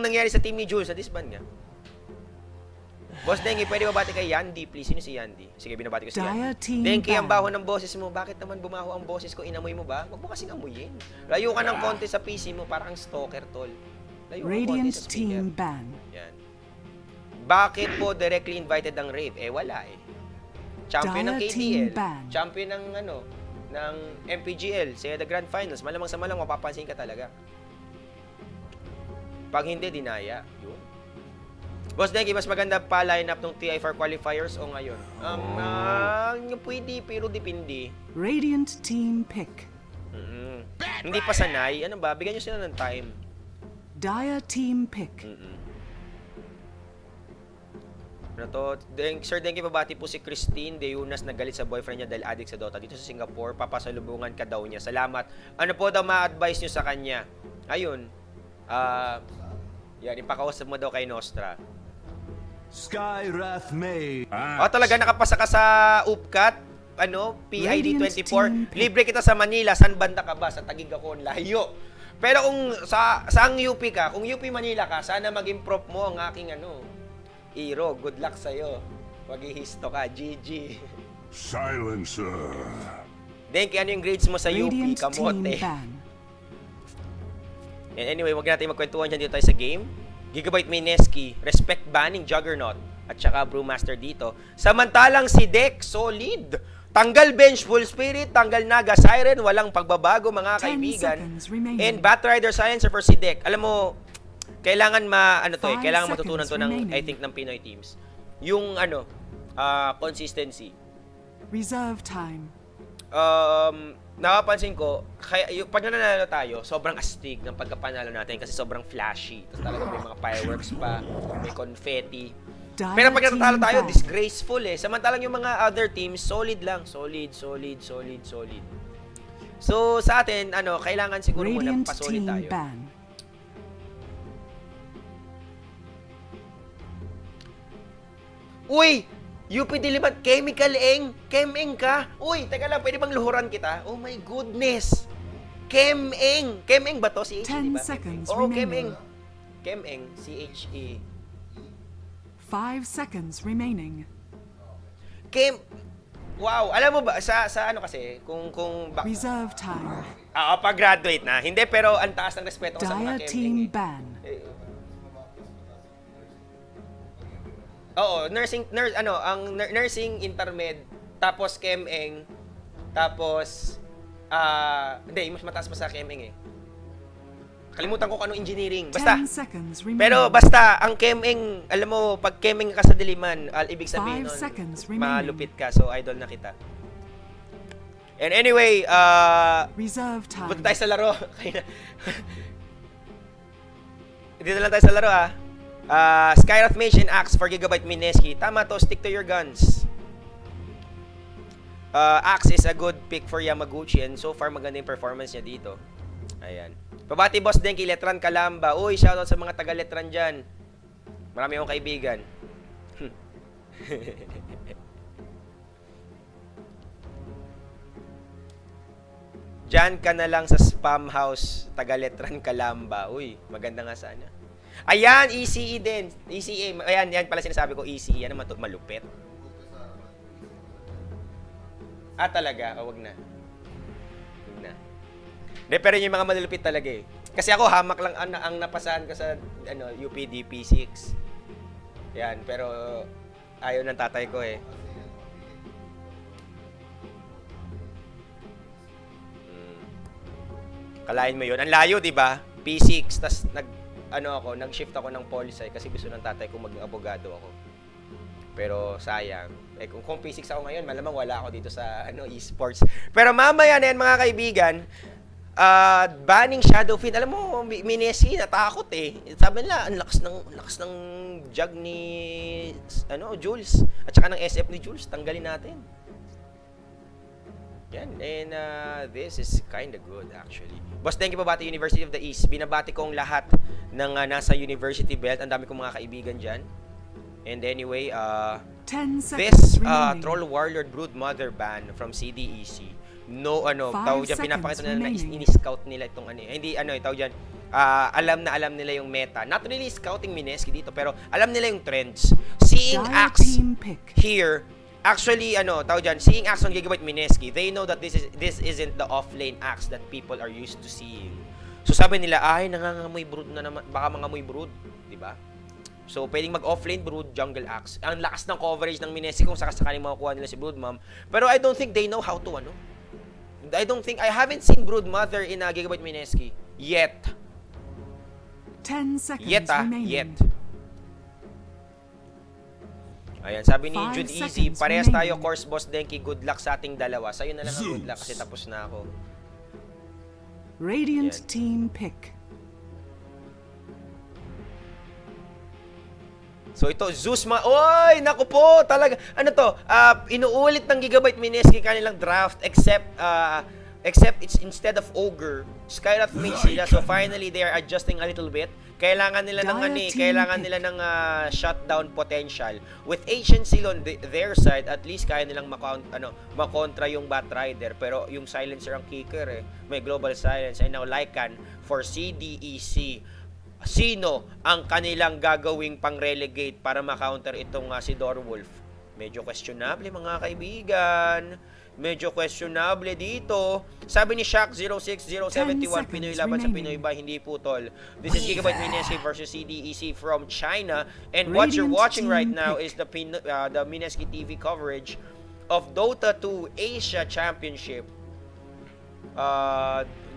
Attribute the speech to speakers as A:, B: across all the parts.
A: nangyari sa team ni Jules? Na-disband nga. Boss Denki, pwede babati kay Yandy, please. Sino si Yandy? Sige, binabati ko si Yandy. Denki, ang baho ng boses mo. Bakit naman bumaho ang boses ko? Inamoy mo ba? Huwag mo kasing amuyin. Layo ka ng konti sa PC mo, parang stalker, tol. Layo ka ng konti sa speaker. Yan. Bakit po directly invited ang Rave? Eh, wala eh. Champion ng KTL. Champion ng ng MPGL. Say the Grand Finals. Malamang sa malang, mapapansin ka talaga. Pag hindi, dinaya. Yun. Boss Denki, mas maganda pa lineup ng TI4 qualifiers o ngayon? Pwede, pero depende.
B: Radiant team pick.
A: Hindi pa sanay. Ano ba? Bigyan nyo sila ng time.
B: Dire team pick.
A: Ano to? Sir Denki, babati po si Christine Deunas na galit sa boyfriend niya dahil addict sa Dota. Dito sa Singapore, papasalubungan ka daw niya. Salamat. Ano po daw ma-advise nyo sa kanya? Ayun. Yan, ipakausap mo daw kay Nostra.
C: Skyrath May.
A: Talaga nakapasa ka sa UPCAT? PID 24. Libre kita sa Manila. San banda ka ba? Sa Taguig ako, layo. Pero kung saang UP ka, kung UP Manila ka, sana mag-improve mo ang aking Iro. Good luck sa'yo. Mag-ihisto ka. GG.
C: Silencer.
A: Denki, ano yung grades mo sa UP? Kamote. And anyway, wag natin magkwentuhan dyan dito tayo sa game. Gigabyte Mineski, respect banning Juggernaut, at saka Brewmaster dito. Samantalang si Deck, solid. Tanggal bench, full spirit, tanggal naga, siren, walang pagbabago mga kaibigan. And Batrider Silencer for si Deck. Alam mo, kailangan kailangan matutunan to ng, I think, ng Pinoy teams. Yung consistency.
B: Reserve time.
A: Napapansin ko, pag nanalo tayo, sobrang astig ng pagkapanalo natin kasi sobrang flashy. Tapos talaga may mga fireworks pa, may confetti. Pero pag natatalo tayo, disgraceful eh. Samantalang yung mga other teams, solid lang. Solid. So, sa atin, kailangan siguro muna pasolid tayo. Uy! UP Diliman, Chemical Eng! Chem-Eng ka! Uy, teka lang, pwede bang luhuran kita? Oh my goodness! Chem-Eng! Chem-Eng ba to? CHE, di ba?
B: 10 seconds
A: Oo,
B: remaining.
A: Chem-Eng. CHE.
B: 5 seconds remaining.
A: Wow! Alam mo ba, sa kasi, kung
B: Reserve time.
A: pag-graduate na. Hindi, pero ang taas ng respeto ko sa mga
B: Dire team
A: Chem-Eng.
B: ban.
A: Oo, nursing intermed, tapos Chem-Eng, tapos hindi, mas mataas pa sa Chem-Eng eh. Kalimutan ko kung anong engineering. Basta.
B: 10 seconds remaining.
A: Pero basta ang Chem-Eng, alam mo, pag Chem-Eng ka sa Diliman, ibig sabihin
B: 5 seconds
A: nun,
B: remaining.
A: malupit ka. So idol na kita. And anyway,
B: Reserve time.
A: punta tayo sa laro. Dito lang tayo sa laro Skyrath Mage and Axe for Gigabyte Mineski. Tama to, stick to your guns. Axe is a good pick for Yamaguchi and so far maganda yung performance niya dito. Ayan. Pabati Boss Denki, Letran Kalamba. Uy, shoutout sa mga taga Letran dyan. Marami akong kaibigan. Diyan ka na lang sa spam house, taga Letran Kalamba. Uy, maganda nga sana. Ayan, ECE din. ECE. Ayan, yan pala sinasabi ko, ECE. Yan naman malupit. Talaga? Wag na. Wag na. De, pero yung mga malulupit talaga eh. Kasi ako, hamak lang ang napasahan ko sa UPD P6. Yan, pero ayaw ng tatay ko eh. Kalain mo yun. Ang layo, di ba? P6, tas nag-shift ako ng poli-sci kasi gusto ng tatay ko maging abogado ako. Pero sayang. Kung P6 ako ngayon, malamang wala ako dito sa esports. Pero mamaya na yan mga kaibigan, banning Shadowfiend. Alam mo, Mineski, natakot eh. Sabi nila, ang lakas ng jug ni Jules. At saka ng SF ni Jules, tanggalin natin. Yan, and this is kinda good actually. Boss, thank you, babati University of the East. Binabati kong lahat ng nasa University Belt. Ang dami kong mga kaibigan dyan. And anyway,
B: 10
A: this
B: seconds remaining.
A: Troll Warlord Brood Mother ban from CDEC. No,
B: 5
A: tawag dyan,
B: seconds
A: pinapakita nila na
B: remaining.
A: ini-scout nila itong hindi, tawag dyan, alam nila yung meta. Not really scouting Mineski dito, pero alam nila yung trends. Seeing
B: Dire
A: Axe
B: team pick.
A: here, actually, seeing Axe on Gigabyte Mineski, they know that this isn't the offlane Axe that people are used to seeing. So sabi nila, ay, nangangamoy brood na naman, baka mangamoy brood, di ba? So, pwedeng mag-offlane brood, jungle axe. Ang lakas ng coverage ng Mineski kung sakasakaling makukuha nila si Brood Mom. Pero I don't think they know how to, I haven't seen Brood Mother in Gigabyte Mineski. Yet.
B: 10 seconds
A: Yet.
B: remaining.
A: Ayan, sabi ni
B: 5
A: Jude Easy,
B: seconds
A: parehas tayo,
B: remaining.
A: course boss Denki, good luck sa ating dalawa. Sa'yo na lang ang good luck kasi tapos na ako.
B: Radiant
A: Yan.
B: team pick.
A: So ito, Zeusma, oy, naku po, talaga, ano to, inuulit ng Gigabyte Mineski kanilang draft, except it's instead of Ogre, Skyrath Mage sila, so finally they are adjusting a little bit. Kailangan nila ng shutdown potential. With Ancient Seal on their side, at least kaya nilang makontra yung Batrider, pero yung Silencer ang kicker may Global Silence, and now Lycan for CDEC. Sino ang kanilang gagawing pang-relegate para ma-counter itong si Dorwolf? Medyo questionable mga kaibigan. Medyo questionable dito. Sabi ni Shaq06071, Pinoy laban sa Pinoy ba? Hindi putol. This is Gigabyte Mineski versus CDEC from China. And what you're watching right now is the Mineski TV coverage of Dota 2 Asia Championship.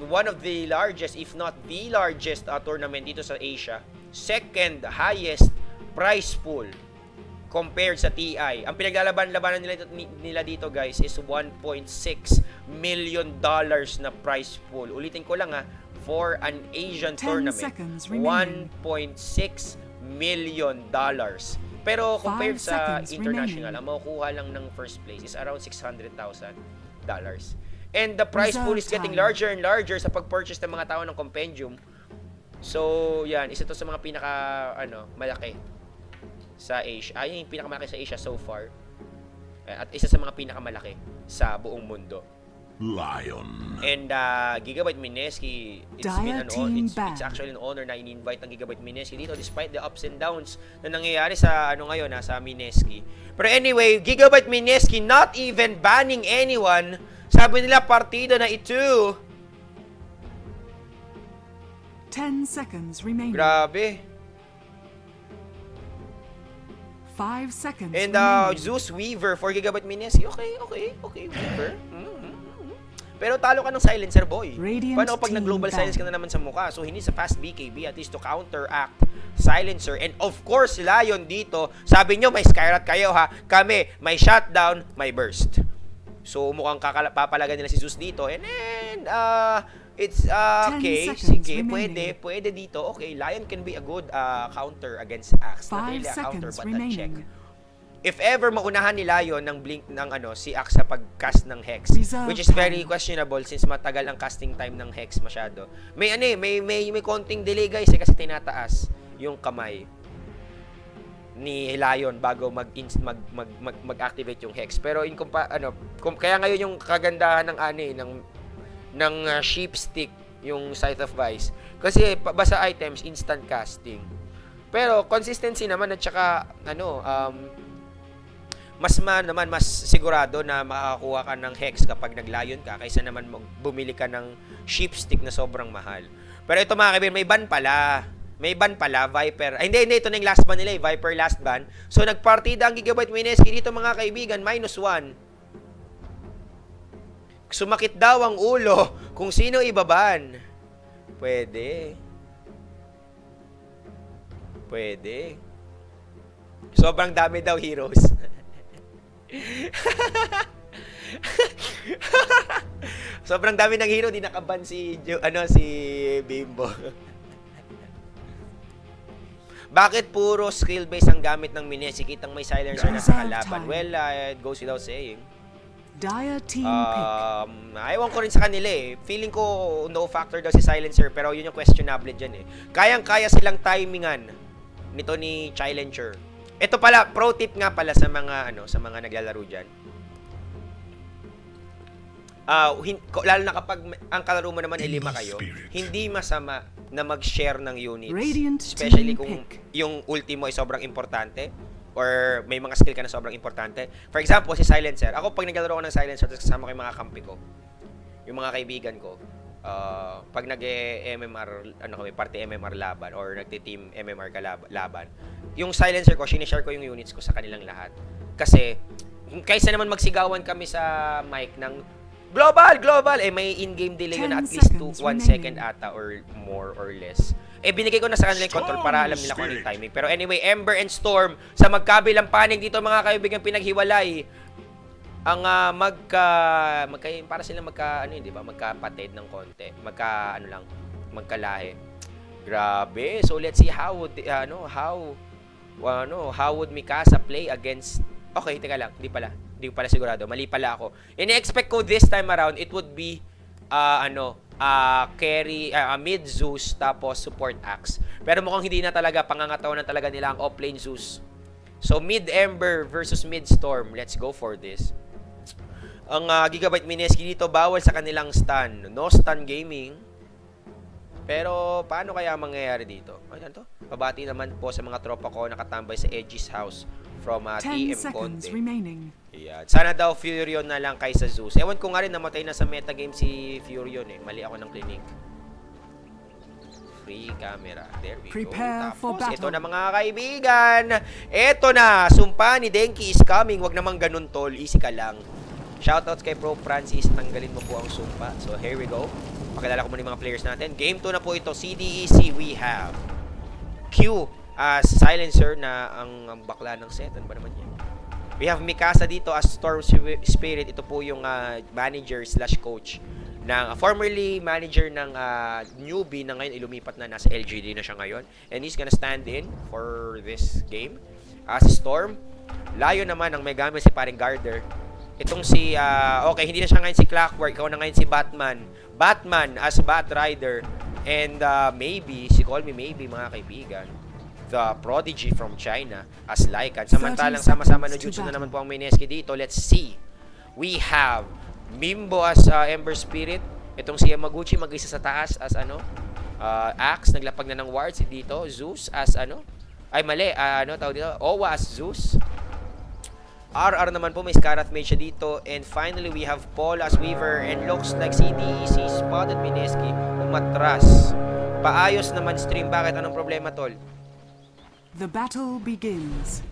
A: One of the largest, if not the largest tournament dito sa Asia. Second highest prize pool compared sa TI. Ang pinaglalaban-labanan nila dito guys is $1.6 million na prize pool. Ulitin ko lang for an Asian
B: 10
A: tournament.
B: seconds remaining.
A: $1.6 million. Pero compared
B: 5
A: sa
B: seconds
A: international,
B: remaining.
A: ang makukuha lang ng first place is around $600,000. And the prize pool is getting larger and larger sa pag-purchase ng mga tao ng compendium. So, yan. Isa to sa mga malaki sa Asia. Ayun yung pinakamalaki sa Asia so far. At isa sa mga pinakamalaki sa buong mundo.
C: Lion.
A: And Gigabyte Mineski, it's actually an honor na in-invite ng Gigabyte Mineski dito despite the ups and downs na nangyayari sa ngayon sa Mineski. Pero anyway, Gigabyte Mineski not even banning anyone. Sabi nila partida na ito.
B: 10 seconds remaining.
A: Grabe.
B: 5 seconds
A: And
B: remaining.
A: Zeus Weaver for Gigabyte Mineski. Okay, Weaver. Pero talo ka ng Silencer Boy.
B: Radiant
A: Paano pag
B: team
A: nag-global
B: ban.
A: silence ka na naman sa mukha? So, hindi sa fast BKB at least to counteract Silencer. And of course, Lion dito, sabi nyo may Skyrat kayo Kami, may shutdown, may burst. So, mukhang papalagan nila si Zeus dito. And then, it's, okay,
B: 10 seconds
A: sige,
B: remaining.
A: pwede dito. Okay, Lion can be a good counter against Axe. Not
B: 5
A: really a counter,
B: seconds
A: but a check.
B: remaining.
A: If ever maunahan ni Lion ng blink ng si Axe sa pag-cast ng Hex,
B: Reserve
A: which is very
B: time.
A: questionable since matagal ang casting time ng Hex masyado. May konting delay guys kasi tinataas yung kamay ni Lion bago mag-activate yung Hex. Pero kaya ngayon yung kagandahan ng sheep stick yung Scythe of Vice kasi basta items instant casting. Pero consistency naman at saka mas sigurado na makakakuha ka ng Hex kapag nag-Lion ka kaysa naman bumili ka ng sheep stick na sobrang mahal. Pero ito mga kaibigan, may ban pala, Viper. Hindi, ito na yung last ban nila, Viper last ban. So, nagpartida ang Gigabyte Mineski dito mga kaibigan, -1. Sumakit daw ang ulo kung sino ibaban. Pwede. Sobrang dami daw heroes. Sobrang dami ng hero, di nakaban si Bimbo. Bakit puro skill base ang gamit ng Mineski? Kitang may silencer na sa kalaban. Well, it goes without saying.
B: Dire team pick.
A: Ayaw ko rin sa kanila Feeling ko no factor daw si silencer, pero yun yung questionable dyan Kayang-kaya silang timingan nito ni Challenger. Ito pala, pro tip nga pala sa mga naglalaro diyan. lalo na kapag ang kalaro mo naman ay 5 kayo, hindi masama na mag-share ng units.
B: Radiant
A: Especially
B: team
A: kung
B: pick.
A: yung ultimo ay sobrang importante or may mga skill ka na sobrang importante. For example, si Silencer. Ako, pag naglalaro ko ng Silencer, tapos kasama ko yung mga kampi ko, yung mga kaibigan ko, pag nag-MMR, party MMR laban or nagti-team MMR laban, yung Silencer ko, sinishare ko yung units ko sa kanilang lahat. Kasi, kaysa naman magsigawan kami sa mic ng global, may in-game delay yun
B: 10
A: at least 1
B: seconds
A: second
B: remaining.
A: ata or more or less. Binigay ko na sa kanila yung control para alam nila kung ano yung timing. Pero anyway, Ember and Storm, sa magkabilang panig dito mga kaibigan pinaghiwalay, ang para sila di ba, magkapatid ng konti. Magkalahi. Grabe. So let's see how would Mikasa play against. Okay, teka lang, hindi ko pala sigurado. Mali pala ako. Ini-expect ko this time around, it would be, carry, mid Zeus, tapos support Axe. Pero mukhang hindi na talaga, pangangataon na talaga nila ang offlane Zeus. So, mid Ember versus mid Storm. Let's go for this. Ang Gigabyte Mineski dito, bawal sa kanilang stun. No stun gaming. Pero, paano kaya mangyayari dito? Ano to? Pabati naman po sa mga tropa ko nakatambay sa Edgy's house from
B: 10
A: TM
B: seconds
A: Conte.
B: remaining.
A: Yan. Sana daw Furion na lang kaysa Zeus. Ewan ko nga rin, namatay na sa metagame si Furion eh. Mali ako ng clinic. Free camera. There we
B: Prepare for
A: go. Tapos,
B: battle.
A: ito na mga kaibigan. Ito na. Sumpa ni Denki is coming. Wag namang ganun, tol. Easy ka lang. Shoutouts kay Pro Francis. Tanggalin mo po ang sumpa. So, here we go. Pakilala ko muna yung mga players natin. Game 2 na po ito. CDEC, we have Q as Silencer na ang bakla ng set. Ano ba naman yan? We have Mikasa dito as Storm Spirit. Ito po yung manager / coach ng formerly manager ng newbie na ngayon lumipat na, nasa LGD na siya ngayon. And he's gonna stand in for this game. As Storm, Layo naman ang may gamit si paring Garder. Itong si, okay, hindi na siya ngayon si Clockwork. Ikaw na ngayon si Batman. Batman as Bat Rider. And maybe, si Call Me Maybe, mga kaibigan, the Prodigy from China as Lycan. Samantalang sama-sama no Jutsu na naman po ang Mineski dito. Let's see. We have Mimbo as Ember Spirit. Itong si Yamaguchi mag-isa sa taas as Axe. Naglapag na ng wards dito. Zeus as ay mali. Tawag dito? Owa as Zeus. RR naman po, may Scarlet Mage siya dito. And finally, we have Paul as Weaver. And looks like CDEC spotted Mineski. Umatras. Paayos naman stream. Bakit? Anong problema, tol?
B: The battle begins.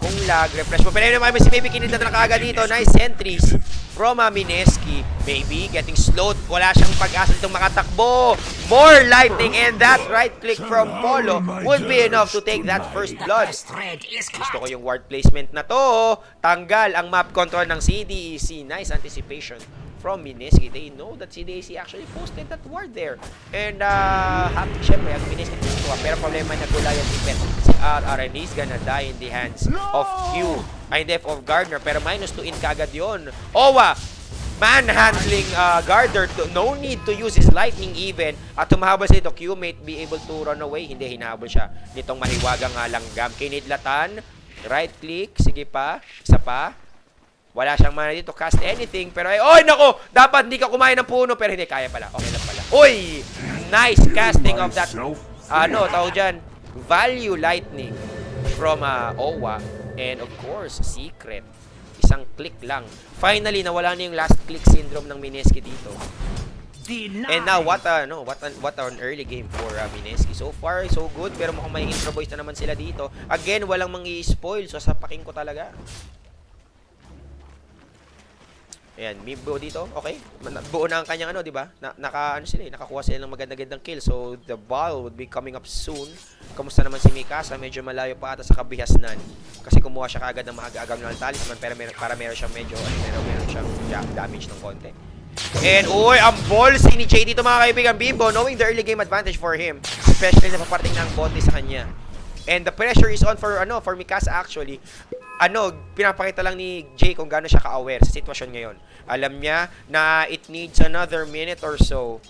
A: Kung lag, refresh mo. Pero naman si Maybe kinita na kaagad dito. Nice entries from Mineski. Maybe getting slowed. Wala siyang pag-asa ditong makatakbo. More lightning and that right click from Polo would be enough to take that first blood. Gusto ko yung ward placement na to. Tanggal ang map control ng CDEC. Nice anticipation from Mineski. They know that CDEC actually posted that ward there. And syempre, ang Mineski tutuwa. Pero problema na gulayan defense. Si RR and he's gonna die in the hands of Q. Ay, def of Gardner. Pero -2 in kagad yun. Owa! Manhandling Garder. No need to use his lightning even. At tumahabol sa ito, Q may be able to run away. Hindi, hinahabol siya nitong mahiwagang langgam. Kinidlatan. Right click. Sige pa. Isa pa. Wala siyang mana dito. Cast anything. Pero ay, oy, nako! Dapat hindi ka kumain ng puno. Pero hindi, kaya pala. Okay lang pala. Uy! Nice casting of that. Tawag dyan. Value lightning from Owa. And of course, secret. Isang click lang. Finally, nawala na yung last click syndrome ng Mineski dito. And now, what an early game for Mineski. So far, so good. Pero mukhang may intro boys na naman sila dito. Again, walang mangi-spoil. So, sapakin ko talaga. Ayan, Mimbo dito. Okay. Buo na ang kanyang di ba? Nakakuha sila ng magandang kill. So, the ball would be coming up soon. Kamusta naman si Mikasa? Medyo malayo pa ata sa kabihasnan. Kasi kumuha siya kagad ng maaga-agaw ng talisman. Pero para meron siyang medyo, meron siyang damage ng konti. And, ang ballsy ni Jay dito mga kaibigan. Bimbo, knowing the early game advantage for him. Especially na paparating ng bote sa kanya. And the pressure is on for Mikasa actually. Pinapakita lang ni Jay kung gaano siya ka-aware sa sitwasyon ngayon. Alam niya na it needs another minute or so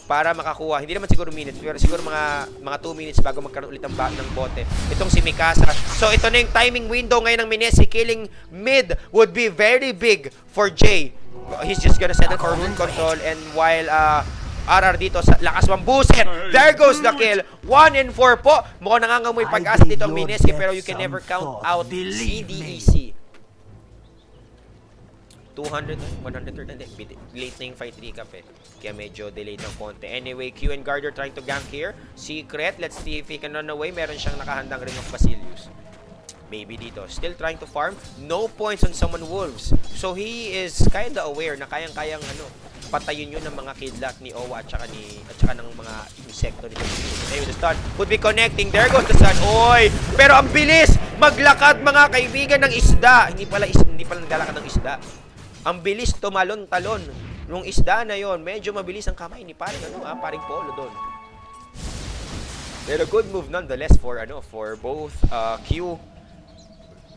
A: para makakuha. Hindi naman siguro minutes, pero siguro mga 2 minutes bago magkaroon ulit ng bote. Itong si Mikasa. So, ito na yung timing window ngayon ng Mineski. Killing mid would be very big for Jay. He's just gonna settle for wound control, and while RR dito sa lakas mambuset. There goes the kill. 1 and 4 po. Mukhang nangangamoy pag-asa dito ang Mineski, pero you can never count out CDEC. 200, 130, late na yung fight recap eh. Kaya medyo delayed ng konti. Anyway, Q and Guard are trying to gank here. Secret, let's see if he can run away. Meron siyang nakahandang rin ng Basilius. Maybe dito. Still trying to farm. No points on Summon Wolves. So he is kinda aware na kayang-kayang patayin yun ng mga kidlat ni Owa at saka ng mga insekto nito. Anyway, the stun would be connecting. There goes the sun. Oy! Pero ang bilis! Maglakad mga kaibigan ng isda. Hindi pala naglalakad ng isda. Ang bilis tumalon-talon nung isda na yon. Medyo mabilis ang kamay ni paring Polo doon. Pero good move nonetheless for both Q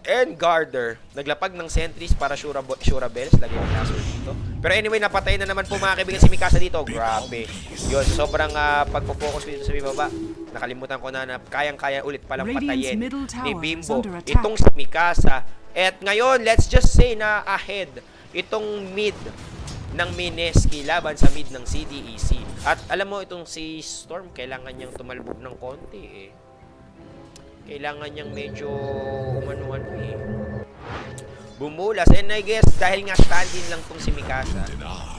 A: and Garder. Naglapag ng sentries para Shurabels. Lagi yung laser dito. Pero anyway, napatay na naman po mga kaibigan si Mikasa dito. Grabe. Yun, sobrang pagpo-focus dito sa bibaba. Nakalimutan ko na kayang-kaya ulit palang patayin ni Bimbo itong si Mikasa. At ngayon, let's just say na ahead itong mid ng Mineski laban sa mid ng CDEC. At alam mo, itong si Storm, kailangan niyang tumalbog ng konti eh. Kailangan niyang medyo umano-ano eh. Bumulas. And I guess, dahil nga stand-in lang tong si Mikasa,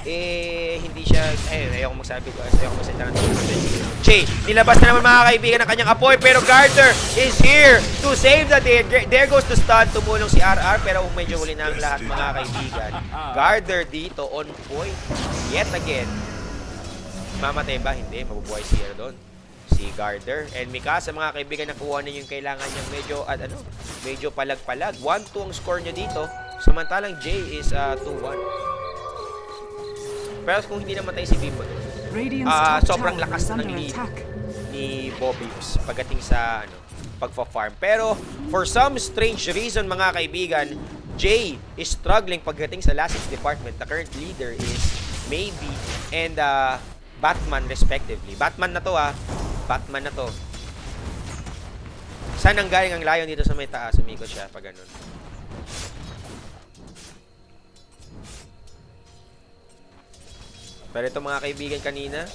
A: hindi siya, ayoko magsabi ko, ayoko magsalita ng Che, nilabas na naman mga kaibigan ng kanyang apoy, pero Garter is here to save the day. There goes the stun, tumulong si RR, pero medyo huli na ang lahat mga kaibigan. Garter dito, on point. Yet again. Mamatay ba? Hindi, mabubuhay siya doon. Si Garter and Mikasa mga kaibigan, nakuha na yung kailangan niyang medyo palag-palag. 1-2 ang score niya dito, samantalang Jay is 2-1. Pero kung hindi namatay si Bimbo, sobrang lakas ng lead ni Bobbies pagdating sa pagfa-farm. Pero for some strange reason mga kaibigan, Jay is struggling pagdating sa last hits department. The current leader is Maybe and Batman respectively. Batman na to Batman na to. Saan ang galing ang Lion dito sa may taas? Umikot siya pag ganun. Pero ito mga kaibigan kanina.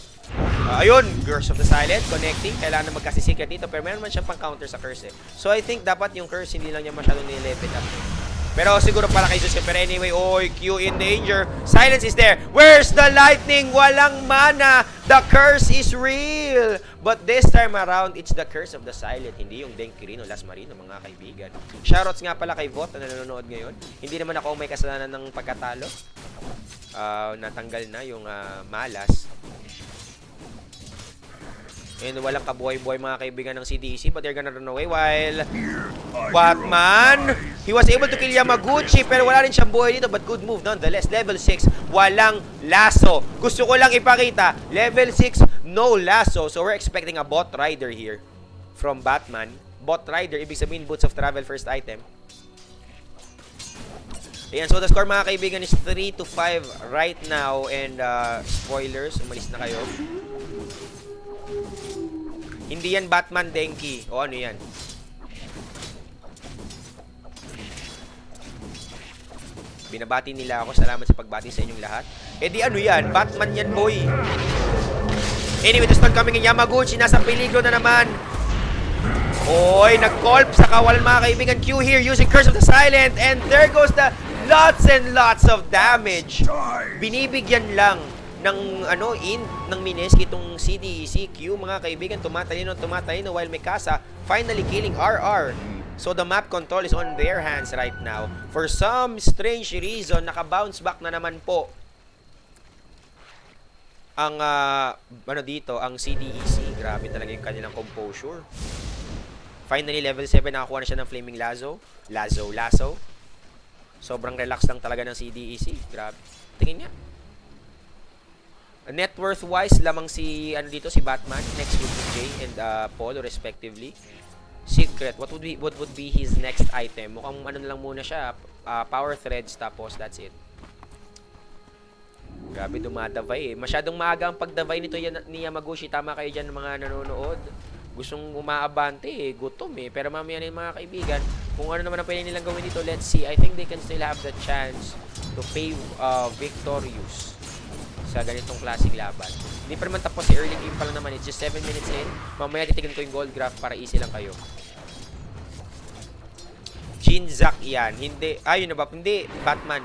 A: Ayun! Curse of the Silent. Connecting. Kailangan na magkasisikat dito. Pero meron man siyang pang-counter sa curse eh. So I think dapat yung curse hindi lang niya masyadong nilevel up. Pero siguro para kay Zeus. Pero anyway, Q in danger. Silence is there. Where's the lightning? Walang mana. The curse is real. But this time around, it's the curse of the silent. Hindi yung Denki Rino, Las Marino, mga kaibigan. Shoutouts nga pala kay Vot na nanonood ngayon. Hindi naman ako may kasalanan ng pagkatalo. Natanggal na yung malas. And walang kabuhay-buhay mga kaibigan ng CDEC, but they're gonna run away while Batman, he was able to kill Yamaguchi, pero wala rin siyang buhay dito, but good move nonetheless. Level 6, walang lasso. Gusto ko lang ipakita, level 6, no lasso. So we're expecting a bot rider here from Batman. Bot rider, ibig sabihin Boots of Travel, first item. Ayan, so the score mga kaibigan is 3-5 right now. And spoilers, umalis na kayo. Hindi yan Batman Denki. O ano yan? Binabati nila ako. Salamat sa pagbati sa inyong lahat. Eh di ano yan? Batman yan, boy. Anyway, the stun coming in Yamaguchi. Nasa peligro na naman. Oy, nag-colp sa kawalan mga kaibigan. Q here using Curse of the Silent. And there goes the lots and lots of damage. Binibigyan lang ng ng Mineski itong CDEC. Q mga kaibigan, tumatalino while Mikasa finally killing RR. So the map control is on their hands right now. For some strange reason, naka-bounce back na naman po ang dito, ang CDEC. Grabe talaga yung kanilang composure. Finally level 7 nakakuha na siya ng Flaming Lasso. Sobrang relax lang talaga ng CDEC. Grabe. Tingin niya. Net worth wise lamang si si Batman, next would be Jay and Polo respectively. Secret, what would be his next item? Mukhang lang muna siya, power threads, tapos that's it. Grabe, dumadavay eh. Masyadong maaga ang pagdavay nito ni Yamaguchi. Tama kayo dyan mga nanonood. Gustong umaabante eh, gutom eh. Pero mamaya na yung mga kaibigan, kung ano naman ang pwede nilang gawin dito, let's see. I think they can still have the chance to pay victorious sa ganitong klaseng laban. Hindi pa naman tapos, early game pa lang naman. It's just 7 minutes in. Mamaya titigan ko yung gold graph para easy lang kayo. Jinzak yan. Hindi. Yun na ba? Hindi. Batman.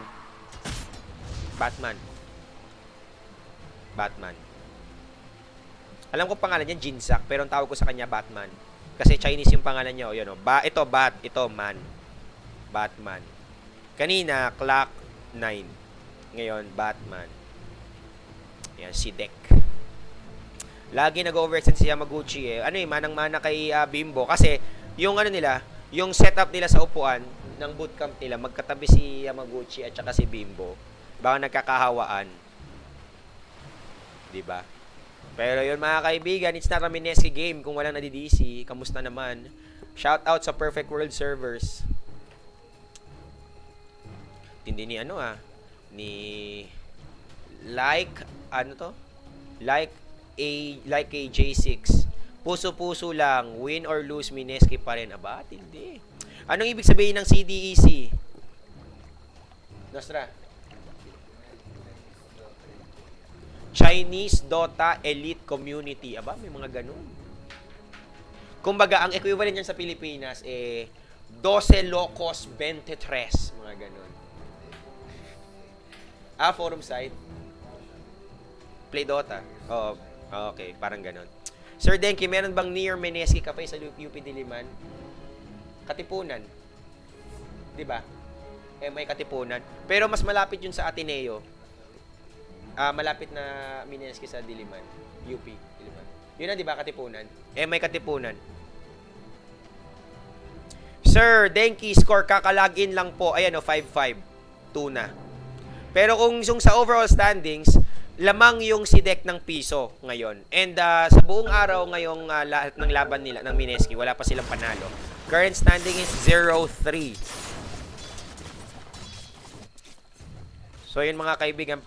A: Alam ko pangalan niya, Jinzak. Pero ang tawag ko sa kanya, Batman. Kasi Chinese yung pangalan niya. O, yun, o. Ito, Bat. Ito, Man. Batman. Kanina, Clock 9. Ngayon, Batman. Yan, si Deck. Lagi nag-overextend si Yamaguchi eh. Manang-mana kay Bimbo. Kasi, yung nila, yung setup nila sa upuan ng bootcamp nila, magkatabi si Yamaguchi at saka si Bimbo. Baka nagkakahawaan. Diba? Pero yun mga kaibigan, it's not a Mineski game kung walang nadidisi. Kamusta naman? Shout out sa Perfect World servers. Tindi ni ni like a J6. Puso-puso lang, win or lose Mineski pa rin. Aba, tindi. Anong ibig sabihin ng CDEC? Nostra. Chinese Dota Elite Community. Aba, may mga ganun. Kumbaga, ang equivalent niyan sa Pilipinas, 12 Locos 23. Mga ganun. Forum site. Play Dota. Oo. Okay, parang ganun. Sir Denki, meron bang near Mineski Cafe sa UP Diliman? Katipunan. 'Di ba? May Katipunan. Pero mas malapit 'yun sa Ateneo. Malapit na Mineski sa Diliman. UP Diliman. 'Yun na 'di ba, Katipunan? May Katipunan. Sir Denki, score kakalagin lang po. Ayan 5-5. 2 na. Pero kung yung sa overall standings, lamang yung si Deck ng piso ngayon. And sa buong araw ngayong lahat ng laban nila ng Mineski, wala pa silang panalo. Current standing is 0-3. So yun mga kaibigan,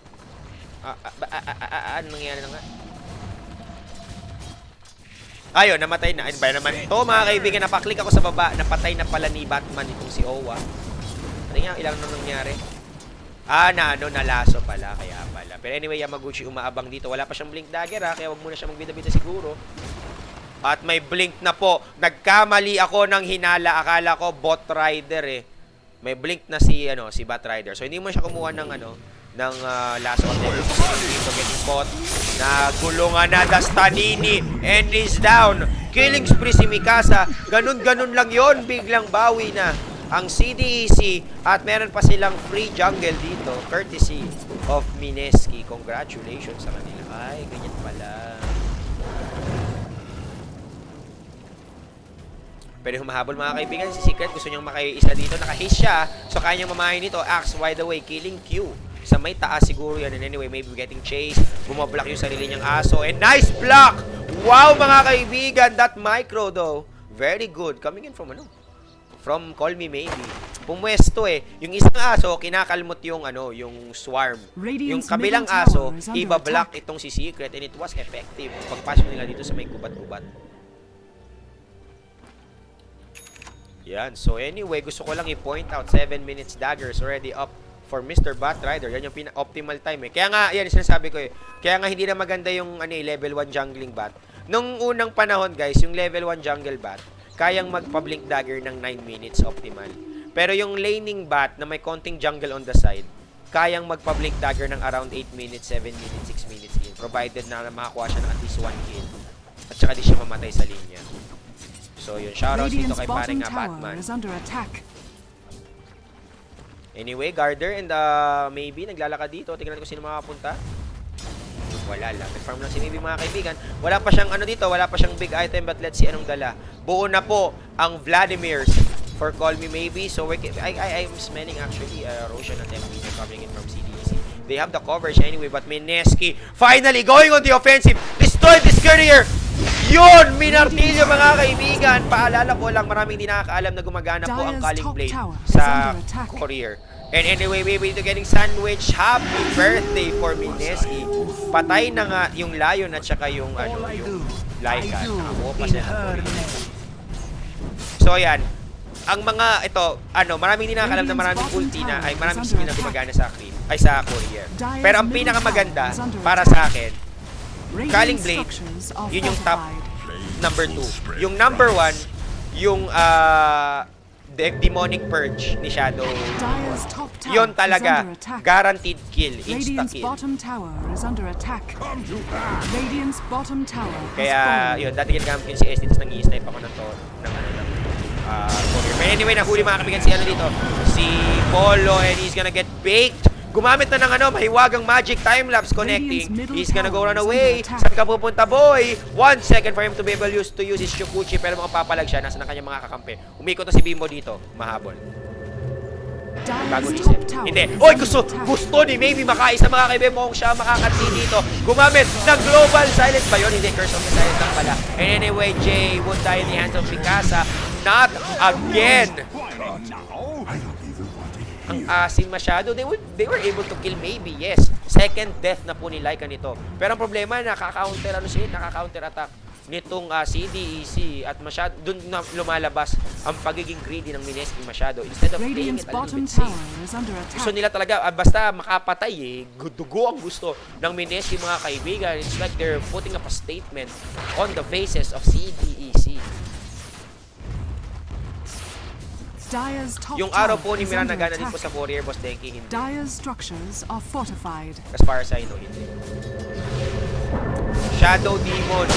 A: ano nangyari na nga? Ayun, namatay na. Ano ba naman ito mga kaibigan? Napaklik ako sa baba. Napatay na pala ni Batman itong si Owa. Ano nga, ilang nang nangyari? Nalaso pala, kaya pala. Pero anyway, Yamaguchi umaabang dito. Wala pa siyang blink dagger kaya wag muna siya magbida-bida siguro. At may blink na po. Nagkamali ako ng hinala. Akala ko bot rider May blink na si Bat Rider. So hindi mo siya kumuha ng ng laso of level. So getting caught. Nagulungan na Dastanini and is down. Killing spree si Mikasa. Ganun-ganun lang yon, biglang bawi na ang CDEC at meron pa silang free jungle dito courtesy of Mineski. Congratulations sa kanila. Ay, ganyan pala. Pero humahabol mga kaibigan, si Secret gusto niyang makaisa dito. Naka-haste siya, so kaya niyang mamahin nito. Axe wide away, killing Q. Sa may taas siguro yan. And anyway, maybe getting chased. Bumablock yung sarili niyang aso. And nice block! Wow mga kaibigan, that micro though. Very good. Coming in from Call Me Maybe. Pumwesto Yung isang aso, kinakalmot yung yung swarm. Yung kabilang aso, iba-block itong si Secret and it was effective. Pagpasok nila dito sa may gubat-gubat. Yan. So anyway, gusto ko lang i-point out 7 minutes daggers already up for Mr. Bat Rider. Yan yung optimal time Kaya nga, yan sinasabi ko Kaya nga hindi na maganda yung level 1 jungling bat. Nung unang panahon guys, yung level 1 jungle bat, kayang magpa-blink dagger ng 9 minutes optimal. Pero yung laning bat na may konting jungle on the side, kayang magpa-blink dagger ng around 8 minutes, 7 minutes, 6 minutes in. Provided na makakuha siya ng at least 1 kill. At saka di siya mamatay sa linya. So yun, shoutouts dito kay paring Batman. Anyway, Garder and maybe naglalakad dito. Tingnan natin kung sino makapunta. Wala lang. Nag-farm lang si Maybe mga kaibigan. Wala pa siyang dito, wala pa siyang big item, but let's see anong dala. Buo na po ang Vladimir's for Call Me Maybe. So I'm smelling actually Roshan and MB coming in from CDEC. They have the coverage anyway, but Mineski finally going on the offensive. Destroy this courier! Yun! Minartilyo mga kaibigan! Paalala ko lang, maraming di nakakaalam na gumagana po ang Calling Blade sa courier. And anyway, we're getting sandwich. Happy birthday for Mineski. Patay na nga yung Lion at saka yung yung Lycan. Nakabuo pa siya. So yan. ang mga, ito, maraming hindi nakakalam na maraming ulti na, ay maraming skill na gumagana sa creep, ay sa courier. Pero ang pinakamaganda, para sa akin, Culling Blade, yun yung top number 2. Yung number 1, yung Demonic Purge ni Shadow. Yun talaga, guaranteed kill, insta-kill. Kaya, yun, dati ginagamit ko si SD, tapos nang-i-snipe ako ng to, But anyway, nahuli mga kaibigan si dito, si Polo, and he's gonna get baked. Gumamit na ng mahiwagang magic time-lapse connecting. He's gonna go run away. Saan ka pupunta, boy? 1 second for him to be able to use his Shukuchi, pero makapapalag siya. Nasa ng kanyang mga kakampi. Umikot na si Bimbo dito. Mahabol. Bago isip. Hindi. Oy, gusto ni maybe makaisa mga kaibigan mo kung siya makakati dito. Gumamit ng global silence ba yun? Hindi, Curse of the Silence lang pala. And anyway, Jay would die in the hands of Mikasa. Not again! Ang asim masyado. They were able to kill maybe, yes. Second death na po ni Lycan nito. Pero ang problema, nakaka-counter attack nitong CDEC at masyado, dun na lumalabas ang pagiging greedy ng Mineski masyado. Instead of playing it a little bit safe. Gusto nila talaga, basta makapatay dugo ang gusto ng Mineski mga kaibigan. It's like they're putting up a statement on the faces of CDEC. Yung araw po ni Miranda gana din po sa Courier, Boss Denki, hindi.
B: Dire's structures are fortified.
A: As far as I know, hindi. Shadow Demon.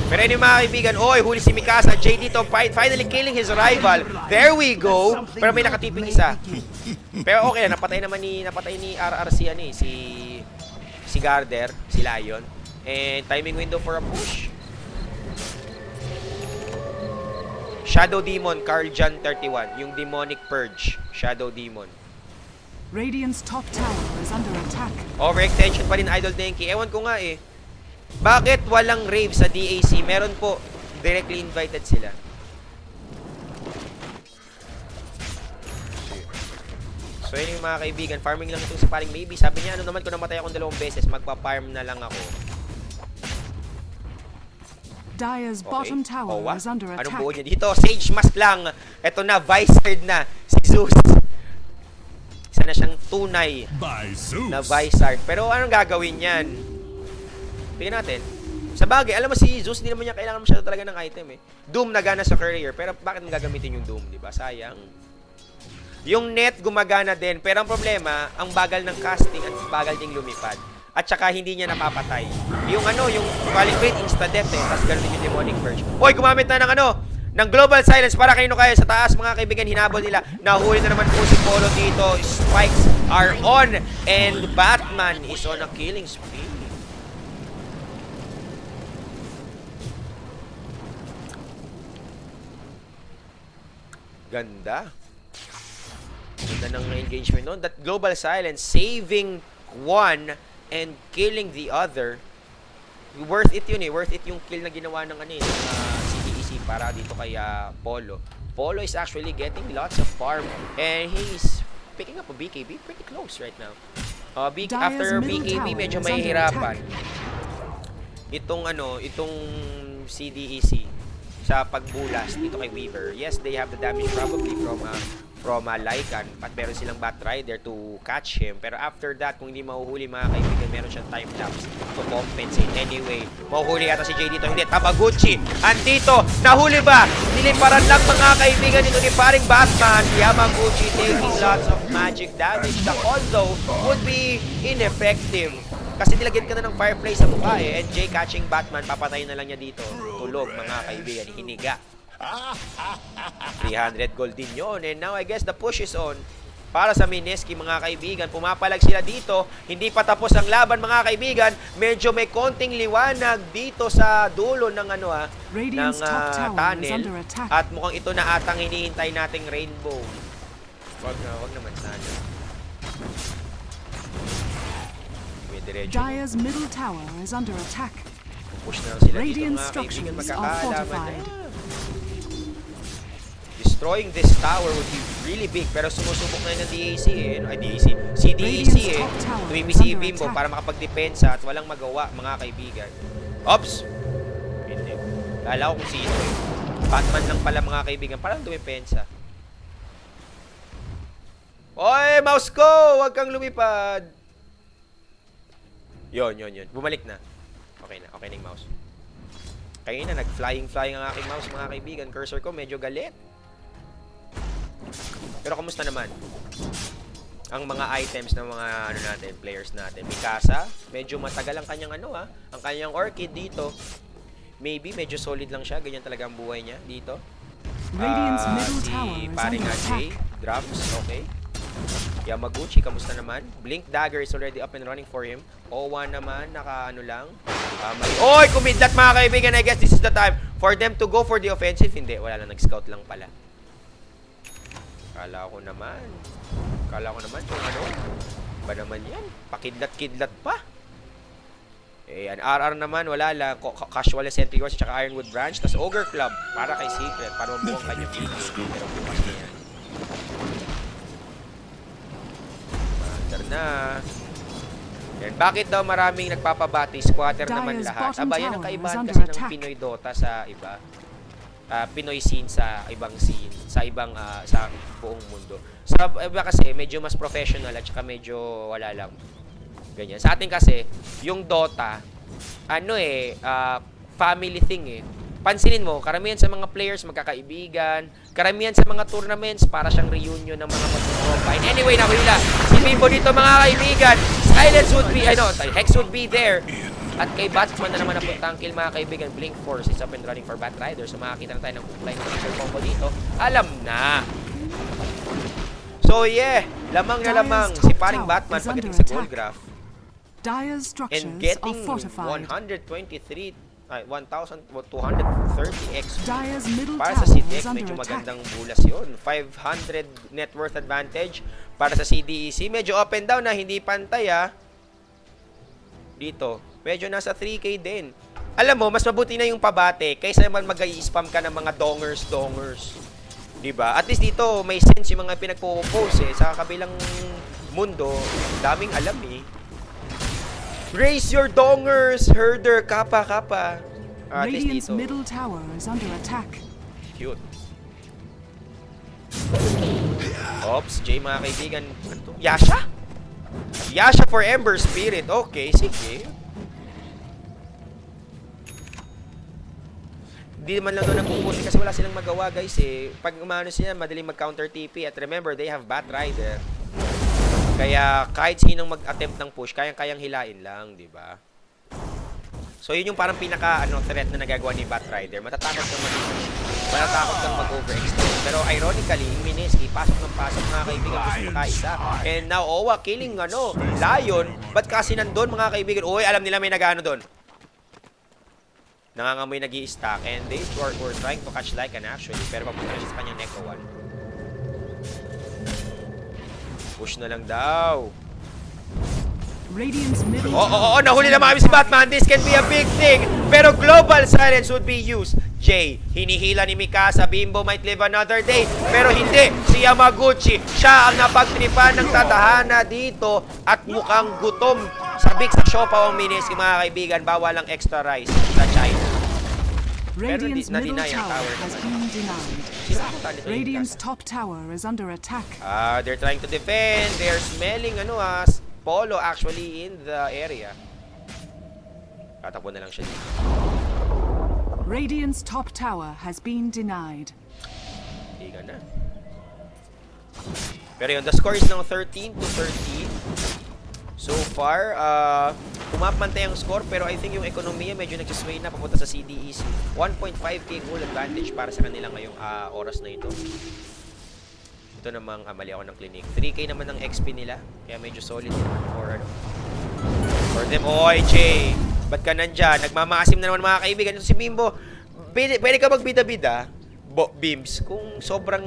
A: Pero yun mga kaibigan, huli si Mikasa. Jay dito finally killing his rival. There we go. Pero may nakatiping isa. Pero okay, napatay ni RRC si Garder, si Lion. And timing window for a push. Shadow Demon, Carl Jan 31. Yung Demonic Purge, Shadow Demon.
B: Radiant's top tower is under attack.
A: Overextension pa rin, Idol Denki. Ewan ko nga eh. Bakit walang rave sa DAC? Meron po. Directly invited sila. So yun yung mga kaibigan. Farming lang itong si paring maybe. Sabi niya, naman kung namatay akong 2 beses, magpa-farm na lang ako.
B: Dire's bottom tower is under attack.
A: Anong buo niya dito? Sage Mask lang. Ito na, Vice-Herd na. Si Zeus. Isa na siyang tunay na Vice-Herd. Pero anong gagawin yan? Tingnan natin. Sa bagay, alam mo si Zeus, hindi naman niya kailangan masyado talaga ng item eh. Doom nagana sa courier, pero bakit gagamitin yung Doom, di ba? Sayang. Yung net gumagana din, pero ang problema, ang bagal ng casting at bagal ding lumipad. At saka hindi niya napapatay. Yung yung qualified insta-death eh. Tapos gano'n din yung Demonic Purge. Oy, gumamit na ng Global Silence para kayo kaya sa taas, mga kaibigan, hinabol nila. Nahuli na naman po si Polo dito. Spikes are on. And Batman is on a killing spree. Ganda. Ganda ng engagement noon. That Global Silence saving one and killing the other. Worth it yun eh. Worth it yung kill na ginawa ng CDEC para dito kay Polo. Polo is actually getting lots of farm and he's picking up a BKB pretty close right now. After BKB medyo mahihirapan. Itong CDEC sa pagbulas dito kay Weaver. Yes, they have the damage probably from Lycan, at meron silang Batrider to catch him. Pero after that, kung hindi mahuhuli mga kaibigan, meron siyang time-lapse to compensate. Anyway, mahuhuli ata si Jay dito. Hindi, Tamaguchi. Andito, nahuli ba? Niliparan lang mga kaibigan dito ni paring Batman. Yamaguchi taking lots of magic damage. The although would be ineffective. Kasi nilagyan ka na ng Firefly sa mukha eh. And Jay catching Batman, papatayin na lang niya dito. Tulog mga kaibigan, hiniga. 300 gold din yun. And now I guess the push is on para sa Mineski mga kaibigan. Pumapalag sila dito. Hindi pa tapos ang laban mga kaibigan. Medyo may konting liwanag dito sa dulo ng ng tunnel. At mukhang ito na atang hinihintay nating rainbow. Wag naman sana.
B: Dire's middle tower is under attack.
A: Push na sila
B: Radiant
A: dito mga kaibigan.
B: structures are fortified.
A: Destroying this tower would be really big. Pero sumusubok na yun ng DAC eh. CDEC eh. Tuwimi si Bimbo para makapagdepensa at walang magawa mga kaibigan. Ops! Hindi. Lala ko kung sino eh. Batman lang pala mga kaibigan. Parang dumipensa. Oy, mouse ko! Huwag kang lumipad. Yon. Bumalik na. Okay na yung mouse. Kaya na, nag-flying ang aking mouse mga kaibigan. Cursor ko medyo galit. Pero kumusta naman? Ang mga items ng mga players natin. Mikasa, medyo matagal ang kanyang ang kanyang Orchid dito. Maybe medyo solid lang siya, ganyan talaga ang buhay niya dito.
B: Radiant's middle
A: Si
B: tower is
A: paring
B: under
A: Jay,
B: attack.
A: drops, okay. Yamaguchi, kamusta naman? Blink Dagger is already up and running for him. O1 naman, lang. Oy, kumidlat mga kaibigan, I guess this is the time for them to go for the offensive. Hindi, wala lang, nag-scout lang pala. Kala ko naman kung ba naman yan? Pakidlat-kidlat pa. An RR naman, wala lang. Casual Sentry Wars, tsaka Ironwood Branch. Tapos Ogre Club, para kay Secret. Para mabuong kanyang PK. Pero bukas na yan. Matter na. Yan. Bakit daw maraming nagpapabati? Squatter naman
B: Dyer's
A: lahat.
B: bottom
A: Aba, yan ang
B: tower
A: kaibahan
B: is under
A: kasi ng
B: attack.
A: Pinoy Dota sa iba. Pinoy scene sa ibang scene. Sa ibang, sa buong mundo. Sa iba kasi, medyo mas professional at saka medyo wala lang. Ganyan. Sa atin kasi, yung Dota, family thing eh. Pansinin mo, karamihan sa mga players magkakaibigan, karamihan sa mga tournaments, para siyang reunion ng mga mag-combine. Anyway, nahuli si Bimbo dito mga kaibigan. Silence would be, Hex would be there. At kay Batman na naman napunta ang kill mga kaibigan. Blink Force is up and running for Bat Rider. So makakita na tayo ng offline ng combo dito. Alam na. So yeah, lamang na lamang si paring Batman pagdating sa gold graph.
B: Dyer's structures
A: And
B: are
A: getting
B: fortified.
A: 1,230 XP.
B: Dyer's middle
A: Para
B: tower
A: sa CDX,
B: is under
A: medyo
B: attack.
A: magandang bulas yun. 500 net worth advantage para sa CDEC. Medyo up and down na, hindi pantay Dito, medyo nasa 3K din. Alam mo, mas mabuti na yung pabate kaysa naman mag-i-spam ka ng mga dongers. Diba? At least dito, may sense yung mga pinagpo-post Sa kabilang mundo, daming alam Raise your dongers, herder, kapa. At least
B: Radiant's
A: dito.
B: middle tower is under attack.
A: Cute. Ops, Jay mga kaibigan. Ano to? Yasha? Yasha for Ember Spirit. Okay, sige. Hindi naman lang doon nagpupusin kasi wala silang magawa guys Pag umano sila, madaling mag-counter TP. At remember, they have Bat Rider. Kaya kahit sinong mag-attempt ng push, kayang-kayang hilain lang, di ba? So yun yung parang pinaka threat na nagagawa ni Bat Rider. Matatakot kang mag-overextend. Pero ironically, yung Mineski, pasok ng pasok mga kaibigan, gusto makaisa. And now, Owa killing Lion. Ba't kasi nandun mga kaibigan? Uy, alam nila may nag-ano doon. Nangangamoy nag-i-stack. And they were trying to catch Lycan actually. Pero papunta na siya sa kanyang Neko 1. Push na lang daw.
B: Radiant's middle
A: Nahuli na mami si Batman. This can be a big thing. Pero global silence would be used. Jay, hinihila ni Mikasa. Bimbo might live another day. Pero hindi. Si Yamaguchi, siya ang napagtripan ng tatahana dito. At mukhang gutom. Sabik sa siopaw ang Mineski mga kaibigan. Bawal ang extra rice sa China.
B: Radiant's middle
A: na-deny ang
B: tower
A: tower
B: has
A: naman.
B: been denied. Radiant's top tower is under attack.
A: They're trying to defend. They're smelling Polo actually in the area. Tatakbo na lang siya dito.
B: Radiant's top tower has been denied.
A: Higa na. Pero yun, the score is now 13-13. So far, pumapantay ang score pero I think yung ekonomiya medyo nagsisway na papunta sa CDEC. 1.5k goal advantage para sa kanila ngayong oras na ito. Ito namang mali ako ng clinic. 3k naman ng XP nila. Kaya medyo solid for them. Oy, Jay! Ba't ka nandyan? Nagmamaasim na naman mga kaibigan. Ito si Bimbo. Pwede ka magbida-bida, Bims, kung sobrang